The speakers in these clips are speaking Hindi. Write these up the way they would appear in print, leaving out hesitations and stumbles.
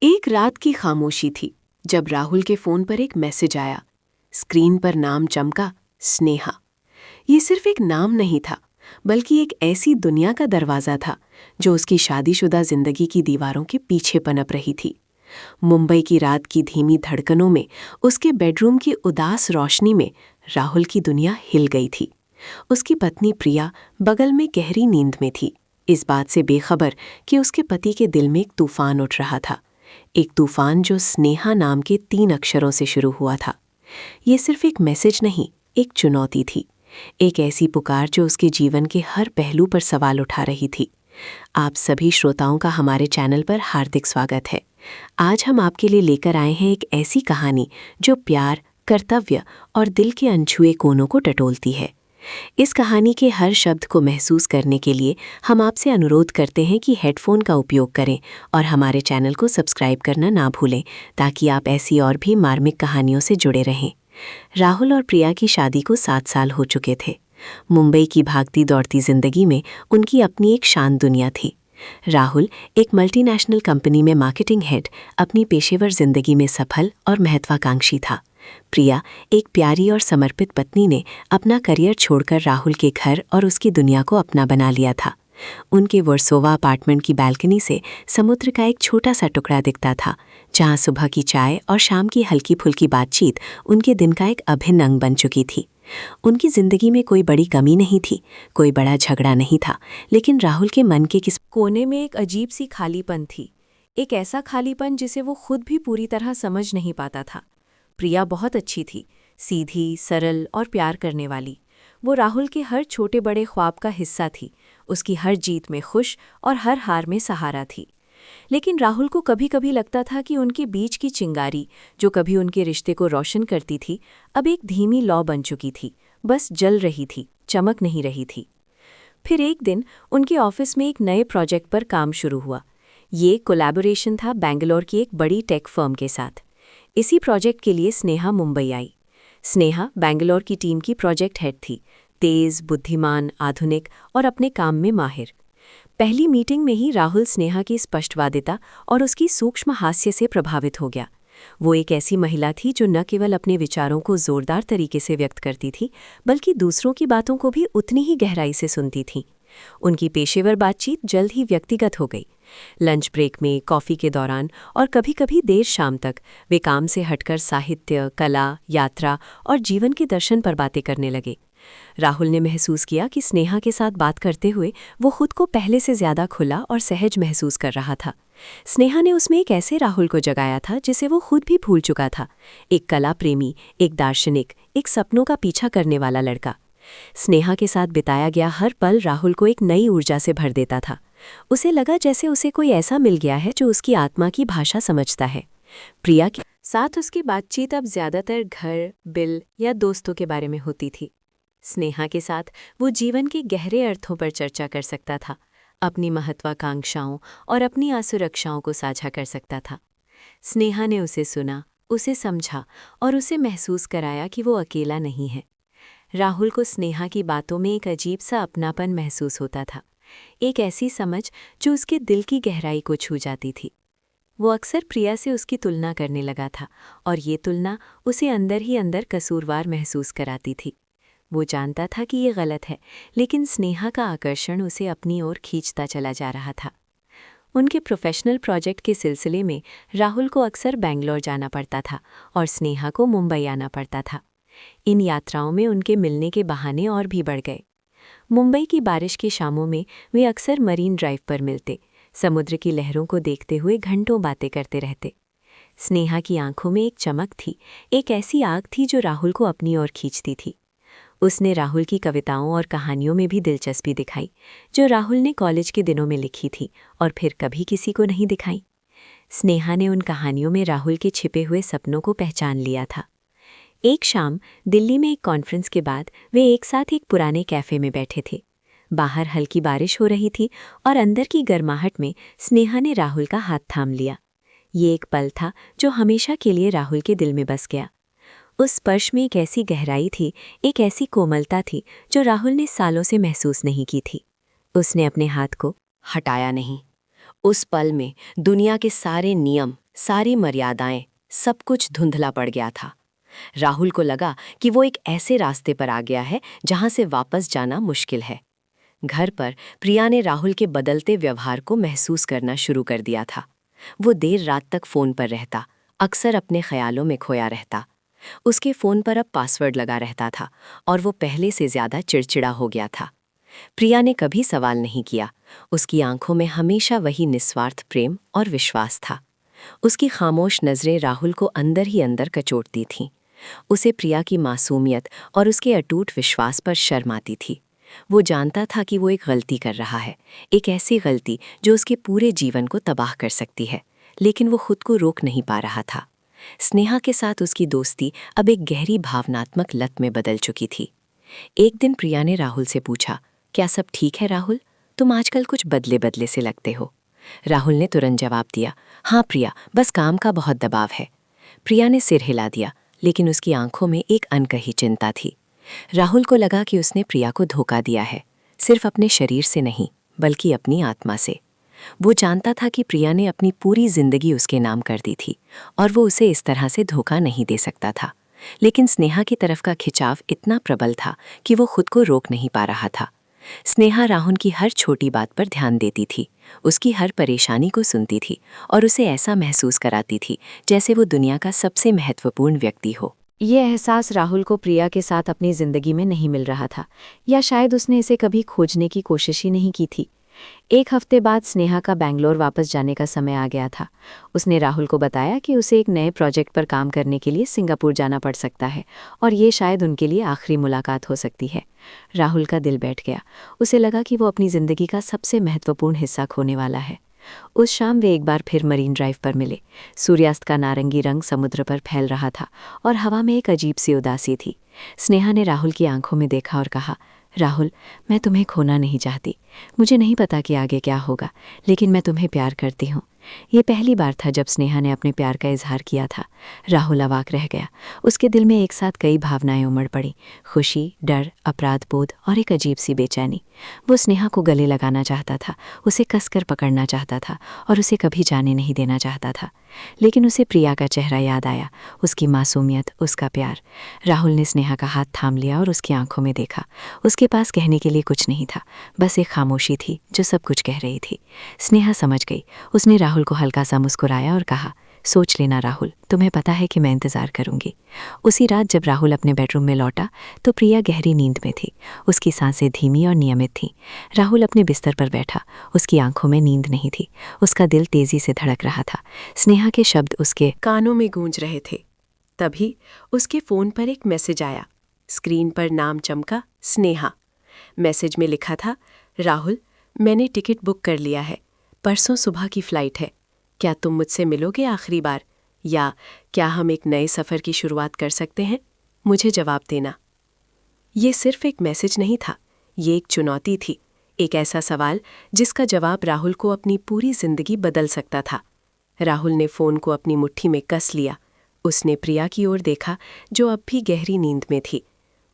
एक रात की खामोशी थी जब राहुल के फोन पर एक मैसेज आया। स्क्रीन पर नाम चमका, स्नेहा। ये सिर्फ एक नाम नहीं था, बल्कि एक ऐसी दुनिया का दरवाज़ा था जो उसकी शादीशुदा जिंदगी की दीवारों के पीछे पनप रही थी। मुंबई की रात की धीमी धड़कनों में, उसके बेडरूम की उदास रोशनी में राहुल की दुनिया हिल गई थी। उसकी पत्नी प्रिया बगल में गहरी नींद में थी, इस बात से बेखबर कि उसके पति के दिल में एक तूफान उठ रहा था। एक तूफान जो स्नेहा नाम के 3 अक्षरों से शुरू हुआ था। ये सिर्फ एक मैसेज नहीं, एक चुनौती थी। एक ऐसी पुकार जो उसके जीवन के हर पहलू पर सवाल उठा रही थी। आप सभी श्रोताओं का हमारे चैनल पर हार्दिक स्वागत है। आज हम आपके लिए लेकर आए हैं एक ऐसी कहानी जो प्यार, कर्तव्य और दिल के अनछुए कोनों को टटोलती है। इस कहानी के हर शब्द को महसूस करने के लिए हम आपसे अनुरोध करते हैं कि हेडफोन का उपयोग करें और हमारे चैनल को सब्सक्राइब करना ना भूलें, ताकि आप ऐसी और भी मार्मिक कहानियों से जुड़े रहें। राहुल और प्रिया की शादी को 7 साल हो चुके थे। मुंबई की भागती दौड़ती जिंदगी में उनकी अपनी एक शांत दुनिया थी। राहुल एक मल्टीनेशनल कंपनी में मार्केटिंग हेड, अपनी पेशेवर जिंदगी में सफल और महत्वाकांक्षी था। प्रिया एक प्यारी और समर्पित पत्नी ने अपना करियर छोड़कर राहुल के घर और उसकी दुनिया को अपना बना लिया था। उनके वर्सोवा अपार्टमेंट की बालकनी से समुद्र का एक छोटा सा टुकड़ा दिखता था, जहां सुबह की चाय और शाम की हल्की फुल्की बातचीत उनके दिन का एक अभिन्न अंग बन चुकी थी। उनकी जिंदगी में कोई बड़ी कमी नहीं थी, कोई बड़ा झगड़ा नहीं था, लेकिन राहुल के मन के किस कोने में एक अजीब सी खालीपन थी। एक ऐसा खालीपन जिसे वो खुद भी पूरी तरह समझ नहीं पाता था। प्रिया बहुत अच्छी थी, सीधी, सरल और प्यार करने वाली। वो राहुल के हर छोटे बड़े ख्वाब का हिस्सा थी, उसकी हर जीत में खुश और हर हार में सहारा थी। लेकिन राहुल को कभी कभी लगता था कि उनके बीच की चिंगारी, जो कभी उनके रिश्ते को रोशन करती थी, अब एक धीमी लौ बन चुकी थी, बस जल रही थी, चमक नहीं रही थी। फिर एक दिन उनके ऑफिस में एक नए प्रोजेक्ट पर काम शुरू हुआ। ये कोलैबोरेशन था बेंगलोर की एक बड़ी टेक फर्म के साथ। इसी प्रोजेक्ट के लिए स्नेहा मुंबई आई। स्नेहा बेंगलोर की टीम की प्रोजेक्ट हेड थी, तेज, बुद्धिमान, आधुनिक और अपने काम में माहिर। पहली मीटिंग में ही राहुल स्नेहा की स्पष्टवादिता और उसकी सूक्ष्म हास्य से प्रभावित हो गया। वो एक ऐसी महिला थी जो न केवल अपने विचारों को जोरदार तरीके से व्यक्त करती थी, बल्कि दूसरों की बातों को भी उतनी ही गहराई से सुनती थी। उनकी पेशेवर बातचीत जल्द ही व्यक्तिगत हो गई। लंच ब्रेक में, कॉफ़ी के दौरान और कभी-कभी देर शाम तक वे काम से हटकर साहित्य, कला, यात्रा और जीवन के दर्शन पर बातें करने लगे। राहुल ने महसूस किया कि स्नेहा के साथ बात करते हुए वो खुद को पहले से ज़्यादा खुला और सहज महसूस कर रहा था। स्नेहा ने उसमें एक ऐसे राहुल को जगाया था जिसे वो खुद भी भूल चुका था। एक कला प्रेमी, एक दार्शनिक, एक सपनों का पीछा करने वाला लड़का। स्नेहा के साथ बिताया गया हर पल राहुल को एक नई ऊर्जा से भर देता था। उसे लगा जैसे उसे कोई ऐसा मिल गया है जो उसकी आत्मा की भाषा समझता है। प्रिया के साथ उसकी बातचीत अब ज्यादातर घर, बिल या दोस्तों के बारे में होती थी। स्नेहा के साथ वो जीवन के गहरे अर्थों पर चर्चा कर सकता था, अपनी महत्वाकांक्षाओं और अपनी असुरक्षाओं को साझा कर सकता था। स्नेहा ने उसे सुना, उसे समझा और उसे महसूस कराया कि वो अकेला नहीं है। राहुल को स्नेहा की बातों में एक अजीब सा अपनापन महसूस होता था, एक ऐसी समझ जो उसके दिल की गहराई को छू जाती थी। वो अक्सर प्रिया से उसकी तुलना करने लगा था और ये तुलना उसे अंदर ही अंदर कसूरवार महसूस कराती थी। वो जानता था कि ये गलत है, लेकिन स्नेहा का आकर्षण उसे अपनी ओर खींचता चला जा रहा था। उनके प्रोफेशनल प्रोजेक्ट के सिलसिले में राहुल को अक्सर बेंगलोर जाना पड़ता था और स्नेहा को मुंबई आना पड़ता था। इन यात्राओं में उनके मिलने के बहाने और भी बढ़ गए। मुंबई की बारिश की शामों में वे अक्सर मरीन ड्राइव पर मिलते, समुद्र की लहरों को देखते हुए घंटों बातें करते रहते। स्नेहा की आंखों में एक चमक थी, एक ऐसी आग थी जो राहुल को अपनी ओर खींचती थी। उसने राहुल की कविताओं और कहानियों में भी दिलचस्पी दिखाई, जो राहुल ने कॉलेज के दिनों में लिखी थी और फिर कभी किसी को नहीं दिखाई। स्नेहा ने उन कहानियों में राहुल के छिपे हुए सपनों को पहचान लिया था। एक शाम दिल्ली में एक कॉन्फ्रेंस के बाद वे एक साथ एक पुराने कैफ़े में बैठे थे। बाहर हल्की बारिश हो रही थी और अंदर की गर्माहट में स्नेहा ने राहुल का हाथ थाम लिया। ये एक पल था जो हमेशा के लिए राहुल के दिल में बस गया। उस स्पर्श में एक ऐसी गहराई थी, एक ऐसी कोमलता थी जो राहुल ने सालों से महसूस नहीं की थी। उसने अपने हाथ को हटाया नहीं। उस पल में दुनिया के सारे नियम, सारी मर्यादाएं, सब कुछ धुंधला पड़ गया था। राहुल को लगा कि वो एक ऐसे रास्ते पर आ गया है जहां से वापस जाना मुश्किल है। घर पर प्रिया ने राहुल के बदलते व्यवहार को महसूस करना शुरू कर दिया था। वो देर रात तक फ़ोन पर रहता, अक्सर अपने ख्यालों में खोया रहता। उसके फ़ोन पर अब पासवर्ड लगा रहता था और वो पहले से ज़्यादा चिड़चिड़ा हो गया था। प्रिया ने कभी सवाल नहीं किया। उसकी आंखों में हमेशा वही निस्वार्थ प्रेम और विश्वास था। उसकी खामोश नज़रें राहुल को अंदर ही अंदर कचोटती थीं। उसे प्रिया की मासूमियत और उसके अटूट विश्वास पर शर्म आती थी। वो जानता था कि वो एक गलती कर रहा है, एक ऐसी गलती जो उसके पूरे जीवन को तबाह कर सकती है, लेकिन वो खुद को रोक नहीं पा रहा था। स्नेहा के साथ उसकी दोस्ती अब एक गहरी भावनात्मक लत में बदल चुकी थी। एक दिन प्रिया ने राहुल से पूछा, क्या सब ठीक है राहुल? तुम आजकल कुछ बदले बदले से लगते हो। राहुल ने तुरंत जवाब दिया, हाँ प्रिया, बस काम का बहुत दबाव है। प्रिया ने सिर हिला दिया, लेकिन उसकी आंखों में एक अनकही चिंता थी। राहुल को लगा कि उसने प्रिया को धोखा दिया है, सिर्फ अपने शरीर से नहीं, बल्कि अपनी आत्मा से। वो जानता था कि प्रिया ने अपनी पूरी जिंदगी उसके नाम कर दी थी और वो उसे इस तरह से धोखा नहीं दे सकता था। लेकिन स्नेहा की तरफ का खिंचाव इतना प्रबल था कि वो खुद को रोक नहीं पा रहा था। स्नेहा राहुल की हर छोटी बात पर ध्यान देती थी, उसकी हर परेशानी को सुनती थी और उसे ऐसा महसूस कराती थी जैसे वो दुनिया का सबसे महत्वपूर्ण व्यक्ति हो। ये एहसास राहुल को प्रिया के साथ अपनी जिंदगी में नहीं मिल रहा था, या शायद उसने इसे कभी खोजने की कोशिश ही नहीं की थी। एक हफ्ते बाद स्नेहा का बेंगलोर वापस जाने का समय आ गया था। उसने राहुल को बताया कि उसे एक नए प्रोजेक्ट पर काम करने के लिए सिंगापुर जाना पड़ सकता है और ये शायद उनके लिए आखिरी मुलाकात हो सकती है। राहुल का दिल बैठ गया। उसे लगा कि वो अपनी ज़िंदगी का सबसे महत्वपूर्ण हिस्सा खोने वाला है। उस शाम वे एक बार फिर मरीन ड्राइव पर मिले। सूर्यास्त का नारंगी रंग समुद्र पर फैल रहा था और हवा में एक अजीब सी उदासी थी। स्नेहा ने राहुल की आंखों में देखा और कहा, राहुल, मैं तुम्हें खोना नहीं चाहती। मुझे नहीं पता कि आगे क्या होगा, लेकिन मैं तुम्हें प्यार करती हूँ। ये पहली बार था जब स्नेहा ने अपने प्यार का इजहार किया था। राहुल अवाक रह गया। उसके दिल में एक साथ कई भावनाएं उमड़ पड़ी, खुशी, डर, अपराध बोध और एक अजीब सी बेचैनी। वो स्नेहा को गले लगाना चाहता था, उसे कसकर पकड़ना चाहता था और उसे कभी जाने नहीं देना चाहता था। लेकिन उसे प्रिया का चेहरा याद आया, उसकी मासूमियत, उसका प्यार। राहुल ने स्नेहा का हाथ थाम लिया और उसकी आंखों में देखा। उसके पास कहने के लिए कुछ नहीं था, बस एक खामोशी थी जो सब कुछ कह रही थी। स्नेहा समझ गई। उसने राहुल को हल्का सा मुस्कुराया और कहा, सोच लेना राहुल, तुम्हें पता है कि मैं इंतज़ार करूंगी। उसी रात जब राहुल अपने बेडरूम में लौटा तो प्रिया गहरी नींद में थी। उसकी सांसें धीमी और नियमित थीं। राहुल अपने बिस्तर पर बैठा, उसकी आंखों में नींद नहीं थी, उसका दिल तेजी से धड़क रहा था। स्नेहा के शब्द उसके कानों में गूंज रहे थे। तभी उसके फ़ोन पर एक मैसेज आया। स्क्रीन पर नाम चमका, स्नेहा। मैसेज में लिखा था, राहुल, मैंने टिकट बुक कर लिया है, परसों सुबह की फ़्लाइट है। क्या तुम मुझसे मिलोगे आखिरी बार, या क्या हम एक नए सफ़र की शुरुआत कर सकते हैं? मुझे जवाब देना। ये सिर्फ एक मैसेज नहीं था, ये एक चुनौती थी, एक ऐसा सवाल जिसका जवाब राहुल को अपनी पूरी जिंदगी बदल सकता था। राहुल ने फ़ोन को अपनी मुट्ठी में कस लिया। उसने प्रिया की ओर देखा जो अब भी गहरी नींद में थी।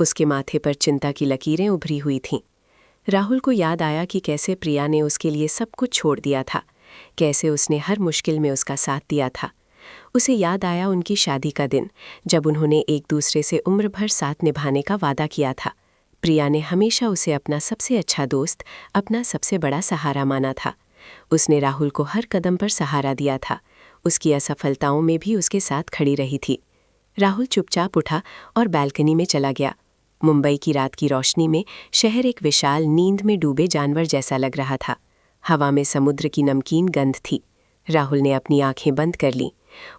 उसके माथे पर चिंता की लकीरें उभरी हुई थीं। राहुल को याद आया कि कैसे प्रिया ने उसके लिए सब कुछ छोड़ दिया था, कैसे उसने हर मुश्किल में उसका साथ दिया था। उसे याद आया उनकी शादी का दिन, जब उन्होंने एक दूसरे से उम्र भर साथ निभाने का वादा किया था। प्रिया ने हमेशा उसे अपना सबसे अच्छा दोस्त, अपना सबसे बड़ा सहारा माना था। उसने राहुल को हर कदम पर सहारा दिया था, उसकी असफलताओं में भी उसके साथ खड़ी रही थी। राहुल चुपचाप उठा और बालकनी में चला गया। मुंबई की रात की रोशनी में शहर एक विशाल नींद में डूबे जानवर जैसा लग रहा था। हवा में समुद्र की नमकीन गंध थी। राहुल ने अपनी आंखें बंद कर लीं।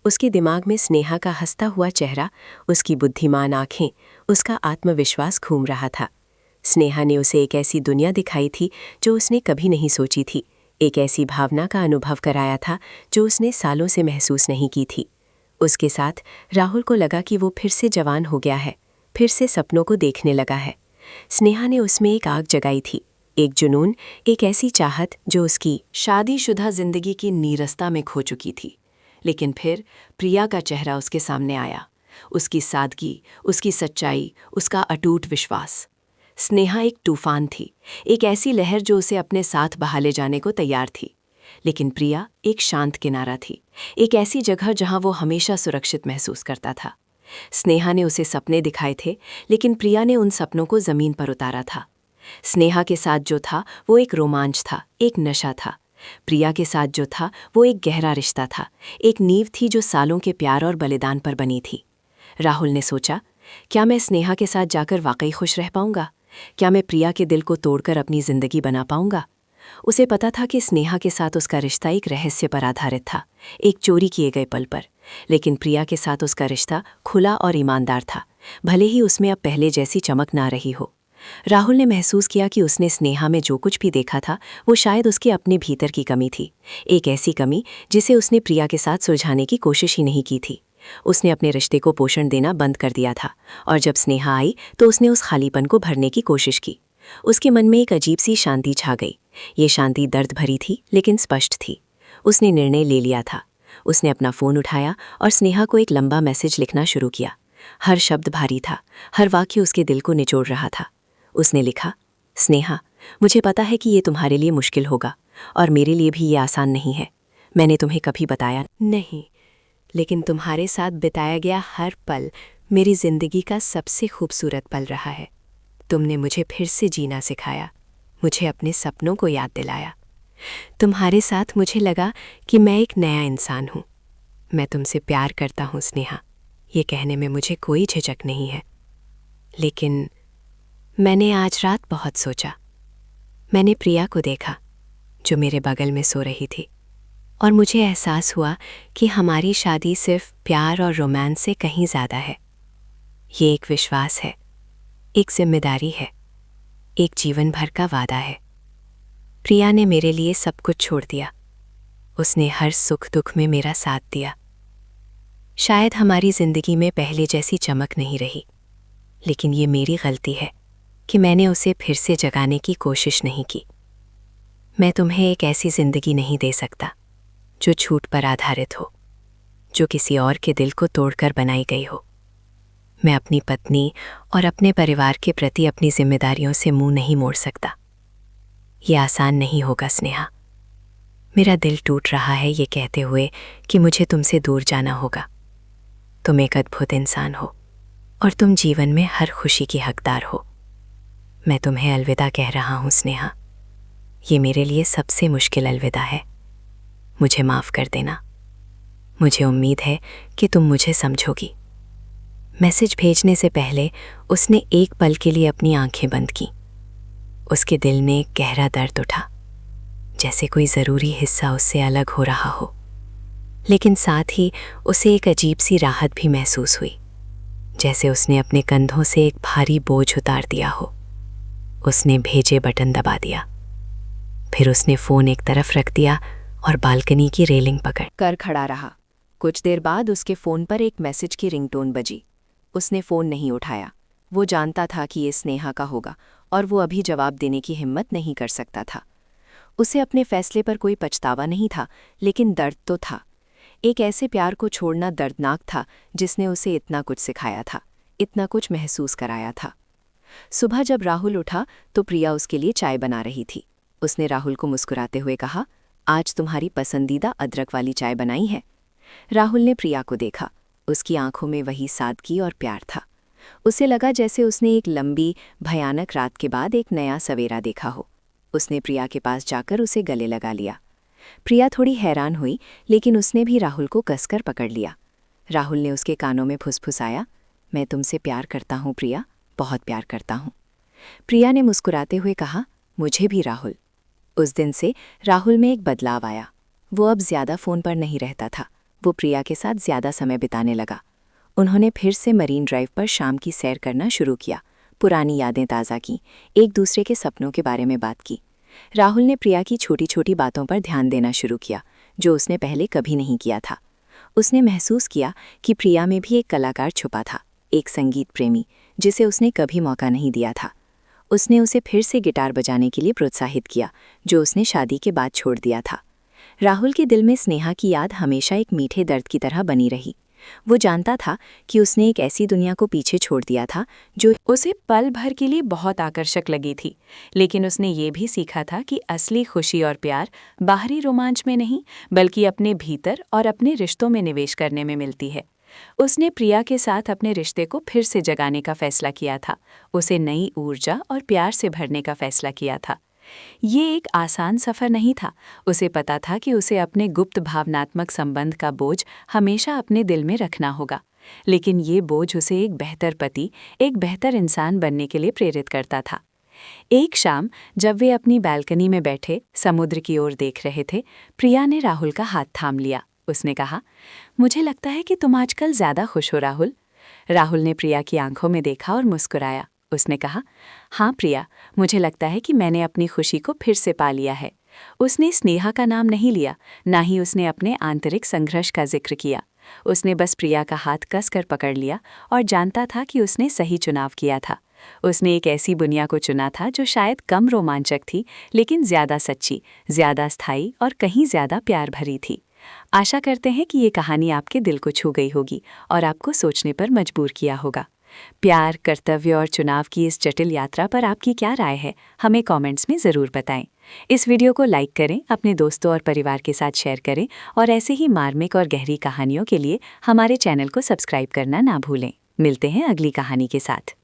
उसके दिमाग में स्नेहा का हंसता हुआ चेहरा, उसकी बुद्धिमान आंखें, उसका आत्मविश्वास घूम रहा था। स्नेहा ने उसे एक ऐसी दुनिया दिखाई थी जो उसने कभी नहीं सोची थी, एक ऐसी भावना का अनुभव कराया था जो उसने सालों से महसूस नहीं की थी। उसके साथ राहुल को लगा कि वो फिर से जवान हो गया है, फिर से सपनों को देखने लगा है। स्नेहा ने उसमें एक आग जगाई थी, एक जुनून, एक ऐसी चाहत जो उसकी शादीशुदा जिंदगी की नीरसता में खो चुकी थी। लेकिन फिर प्रिया का चेहरा उसके सामने आया, उसकी सादगी, उसकी सच्चाई, उसका अटूट विश्वास। स्नेहा एक तूफान थी, एक ऐसी लहर जो उसे अपने साथ बहा ले जाने को तैयार थी। लेकिन प्रिया एक शांत किनारा थी, एक ऐसी जगह जहां वो हमेशा सुरक्षित महसूस करता था। स्नेहा ने उसे सपने दिखाए थे, लेकिन प्रिया ने उन सपनों को जमीन पर उतारा था। स्नेहा के साथ जो था वो एक रोमांच था, एक नशा था। प्रिया के साथ जो था वो एक गहरा रिश्ता था, एक नींव थी जो सालों के प्यार और बलिदान पर बनी थी। राहुल ने सोचा, क्या मैं स्नेहा के साथ जाकर वाकई खुश रह पाऊंगा? क्या मैं प्रिया के दिल को तोड़कर अपनी जिंदगी बना पाऊंगा? उसे पता था कि स्नेहा के साथ उसका रिश्ता एक रहस्य पर आधारित था, एक चोरी किए गए पल पर। लेकिन प्रिया के साथ उसका रिश्ता खुला और ईमानदार था, भले ही उसमें अब पहले जैसी चमक ना रही हो। राहुल ने महसूस किया कि उसने स्नेहा में जो कुछ भी देखा था वो शायद उसके अपने भीतर की कमी थी, एक ऐसी कमी जिसे उसने प्रिया के साथ सुलझाने की कोशिश ही नहीं की थी। उसने अपने रिश्ते को पोषण देना बंद कर दिया था, और जब स्नेहा आई तो उसने उस खालीपन को भरने की कोशिश की। उसके मन में एक अजीब सी शांति छा गई। ये शांति दर्द भरी थी, लेकिन स्पष्ट थी। उसने निर्णय ले लिया था। उसने अपना फ़ोन उठाया और स्नेहा को एक लंबा मैसेज लिखना शुरू किया। हर शब्द भारी था, हर वाक्य उसके दिल को निचोड़ रहा था। उसने लिखा, स्नेहा, मुझे पता है कि ये तुम्हारे लिए मुश्किल होगा, और मेरे लिए भी ये आसान नहीं है। मैंने तुम्हें कभी बताया नहीं, लेकिन तुम्हारे साथ बिताया गया हर पल मेरी ज़िंदगी का सबसे खूबसूरत पल रहा है। तुमने मुझे फिर से जीना सिखाया, मुझे अपने सपनों को याद दिलाया। तुम्हारे साथ मुझे लगा कि मैं एक नया इंसान हूँ। मैं तुमसे प्यार करता हूँ स्नेहा, ये कहने में मुझे कोई झिझक नहीं है। लेकिन मैंने आज रात बहुत सोचा। मैंने प्रिया को देखा, जो मेरे बगल में सो रही थी, और मुझे एहसास हुआ कि हमारी शादी सिर्फ प्यार और रोमांस से कहीं ज़्यादा है। ये एक विश्वास है, एक जिम्मेदारी है, एक जीवन भर का वादा है। प्रिया ने मेरे लिए सब कुछ छोड़ दिया। उसने हर सुख दुख में मेरा साथ दिया। शायद हमारी ज़िंदगी में पहले जैसी चमक नहीं रही, लेकिन ये मेरी गलती है कि मैंने उसे फिर से जगाने की कोशिश नहीं की। मैं तुम्हें एक ऐसी ज़िंदगी नहीं दे सकता जो झूठ पर आधारित हो, जो किसी और के दिल को तोड़कर बनाई गई हो। मैं अपनी पत्नी और अपने परिवार के प्रति अपनी जिम्मेदारियों से मुंह नहीं मोड़ सकता। ये आसान नहीं होगा स्नेहा। मेरा दिल टूट रहा है ये कहते हुए कि मुझे तुमसे दूर जाना होगा। तुम एक अद्भुत इंसान हो, और तुम जीवन में हर खुशी की हकदार हो। मैं तुम्हें अलविदा कह रहा हूँ स्नेहा। ये मेरे लिए सबसे मुश्किल अलविदा है। मुझे माफ़ कर देना। मुझे उम्मीद है कि तुम मुझे समझोगी। मैसेज भेजने से पहले उसने एक पल के लिए अपनी आंखें बंद की। उसके दिल में एक गहरा दर्द उठा, जैसे कोई ज़रूरी हिस्सा उससे अलग हो रहा हो। लेकिन साथ ही उसे एक अजीब सी राहत भी महसूस हुई, जैसे उसने अपने कंधों से एक भारी बोझ उतार दिया हो। उसने भेजे बटन दबा दिया, फिर उसने फ़ोन एक तरफ रख दिया और बालकनी की रेलिंग पकड़ कर खड़ा रहा। कुछ देर बाद उसके फ़ोन पर एक मैसेज की रिंगटोन बजी। उसने फ़ोन नहीं उठाया। वो जानता था कि ये स्नेहा का होगा, और वो अभी जवाब देने की हिम्मत नहीं कर सकता था। उसे अपने फैसले पर कोई पछतावा नहीं था, लेकिन दर्द तो था। एक ऐसे प्यार को छोड़ना दर्दनाक था जिसने उसे इतना कुछ सिखाया था, इतना कुछ महसूस कराया था। सुबह जब राहुल उठा तो प्रिया उसके लिए चाय बना रही थी। उसने राहुल को मुस्कुराते हुए कहा, आज तुम्हारी पसंदीदा अदरक वाली चाय बनाई है। राहुल ने प्रिया को देखा। उसकी आंखों में वही सादगी और प्यार था। उसे लगा जैसे उसने एक लंबी भयानक रात के बाद एक नया सवेरा देखा हो। उसने प्रिया के पास जाकर उसे गले लगा लिया। प्रिया थोड़ी हैरान हुई, लेकिन उसने भी राहुल को कसकर पकड़ लिया। राहुल ने उसके कानों में फुसफुसाया, मैं तुमसे प्यार करता हूँ प्रिया, बहुत प्यार करता हूँ। प्रिया ने मुस्कुराते हुए कहा, मुझे भी राहुल। उस दिन से राहुल में एक बदलाव आया। वो अब ज़्यादा फ़ोन पर नहीं रहता था। वो प्रिया के साथ ज़्यादा समय बिताने लगा। उन्होंने फिर से मरीन ड्राइव पर शाम की सैर करना शुरू किया, पुरानी यादें ताज़ा की, एक दूसरे के सपनों के बारे में बात की। राहुल ने प्रिया की छोटी छोटी बातों पर ध्यान देना शुरू किया, जो उसने पहले कभी नहीं किया था। उसने महसूस किया कि प्रिया में भी एक कलाकार छुपा था, एक संगीत प्रेमी जिसे उसने कभी मौका नहीं दिया था। उसने उसे फिर से गिटार बजाने के लिए प्रोत्साहित किया, जो उसने शादी के बाद छोड़ दिया था। राहुल के दिल में स्नेहा की याद हमेशा एक मीठे दर्द की तरह बनी रही। वो जानता था कि उसने एक ऐसी दुनिया को पीछे छोड़ दिया था जो उसे पल भर के लिए बहुत आकर्षक लगी थी, लेकिन उसने ये भी सीखा था कि असली खुशी और प्यार बाहरी रोमांच में नहीं, बल्कि अपने भीतर और अपने रिश्तों में निवेश करने में मिलती है। उसने प्रिया के साथ अपने रिश्ते को फिर से जगाने का फैसला किया था, उसे नई ऊर्जा और प्यार से भरने का फैसला किया था। ये एक आसान सफ़र नहीं था। उसे पता था कि उसे अपने गुप्त भावनात्मक संबंध का बोझ हमेशा अपने दिल में रखना होगा, लेकिन ये बोझ उसे एक बेहतर पति, एक बेहतर इंसान बनने के लिए प्रेरित करता था। एक शाम जब वे अपनी बालकनी में बैठे समुद्र की ओर देख रहे थे, प्रिया ने राहुल का हाथ थाम लिया। उसने कहा, मुझे लगता है कि तुम आजकल ज़्यादा खुश हो राहुल। राहुल ने प्रिया की आंखों में देखा और मुस्कुराया। उसने कहा, हाँ प्रिया, मुझे लगता है कि मैंने अपनी खुशी को फिर से पा लिया है। उसने स्नेहा का नाम नहीं लिया, ना ही उसने अपने आंतरिक संघर्ष का जिक्र किया। उसने बस प्रिया का हाथ कसकर पकड़ लिया और जानता था कि उसने सही चुनाव किया था। उसने एक ऐसी दुनिया को चुना था जो शायद कम रोमांचक थी, लेकिन ज़्यादा सच्ची, ज़्यादा स्थायी और कहीं ज़्यादा प्यार भरी थी। आशा करते हैं कि ये कहानी आपके दिल को छू गई होगी और आपको सोचने पर मजबूर किया होगा। प्यार, कर्तव्य और चुनाव की इस जटिल यात्रा पर आपकी क्या राय है, हमें कमेंट्स में ज़रूर बताएं। इस वीडियो को लाइक करें, अपने दोस्तों और परिवार के साथ शेयर करें और ऐसे ही मार्मिक और गहरी कहानियों के लिए हमारे चैनल को सब्सक्राइब करना ना भूलें। मिलते हैं अगली कहानी के साथ।